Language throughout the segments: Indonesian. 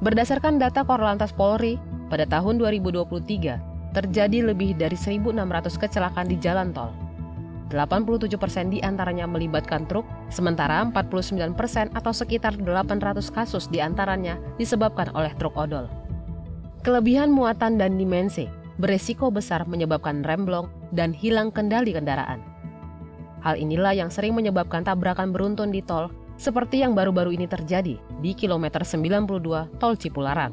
Berdasarkan data Korlantas Polri, pada tahun 2023 terjadi lebih dari 1.600 kecelakaan di jalan tol. 87% diantaranya melibatkan truk, sementara 49% atau sekitar 800 kasus diantaranya disebabkan oleh truk odol. Kelebihan muatan dan dimensi beresiko besar menyebabkan remblong dan hilang kendali kendaraan. Hal inilah yang sering menyebabkan tabrakan beruntun di tol, seperti yang baru-baru ini terjadi di kilometer 92 Tol Cipularang.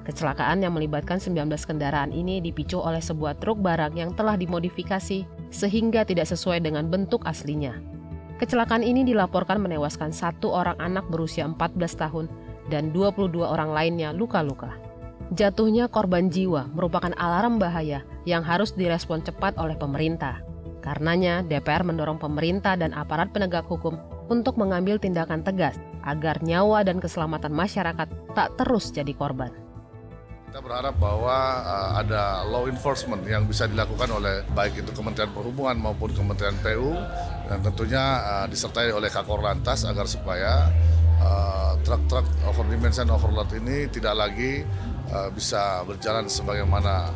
Kecelakaan yang melibatkan 19 kendaraan ini dipicu oleh sebuah truk barang yang telah dimodifikasi sehingga tidak sesuai dengan bentuk aslinya. Kecelakaan ini dilaporkan menewaskan 1 orang anak berusia 14 tahun dan 22 orang lainnya luka-luka. Jatuhnya korban jiwa merupakan alarm bahaya yang harus direspon cepat oleh pemerintah. Karenanya, DPR mendorong pemerintah dan aparat penegak hukum untuk mengambil tindakan tegas agar nyawa dan keselamatan masyarakat tak terus jadi korban. Kita berharap bahwa ada law enforcement yang bisa dilakukan oleh baik itu Kementerian Perhubungan maupun Kementerian PU dan tentunya disertai oleh Kakor Lantas agar supaya truk-truk overdimension overload ini tidak lagi bisa berjalan sebagaimana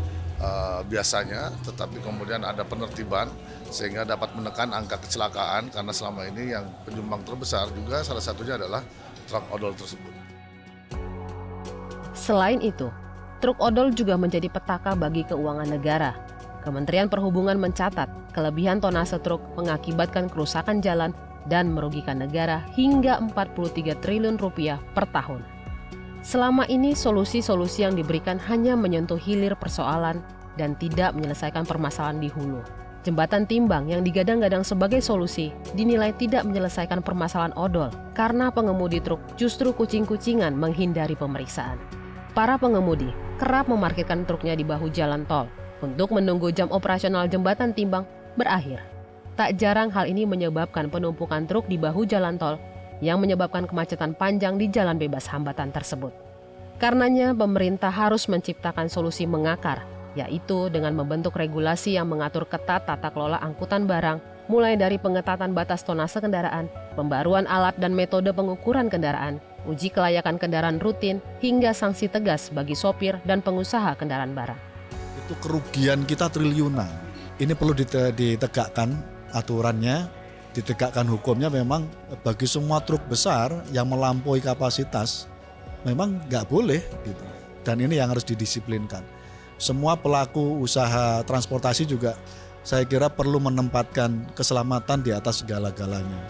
biasanya, tetapi kemudian ada penertiban sehingga dapat menekan angka kecelakaan karena selama ini yang penyumbang terbesar juga salah satunya adalah truk odol tersebut. Selain itu, truk odol juga menjadi petaka bagi keuangan negara. Kementerian Perhubungan mencatat kelebihan tonase truk mengakibatkan kerusakan jalan dan merugikan negara hingga 43 triliun rupiah per tahun. Selama ini solusi-solusi yang diberikan hanya menyentuh hilir persoalan dan tidak menyelesaikan permasalahan di hulu. Jembatan timbang yang digadang-gadang sebagai solusi dinilai tidak menyelesaikan permasalahan odol karena pengemudi truk justru kucing-kucingan menghindari pemeriksaan. Para pengemudi kerap memarkirkan truknya di bahu jalan tol untuk menunggu jam operasional jembatan timbang berakhir. Tak jarang hal ini menyebabkan penumpukan truk di bahu jalan tol yang menyebabkan kemacetan panjang di jalan bebas hambatan tersebut. Karenanya, pemerintah harus menciptakan solusi mengakar, yaitu dengan membentuk regulasi yang mengatur ketat tata kelola angkutan barang, mulai dari pengetatan batas tonase kendaraan, pembaruan alat dan metode pengukuran kendaraan, uji kelayakan kendaraan rutin, hingga sanksi tegas bagi sopir dan pengusaha kendaraan barang. Itu kerugian kita triliunan. Ini perlu ditegakkan aturannya, ditegakkan hukumnya. Memang bagi semua truk besar yang melampaui kapasitas, memang nggak boleh gitu. Dan ini yang harus didisiplinkan. Semua pelaku usaha transportasi juga saya kira perlu menempatkan keselamatan di atas segala-galanya.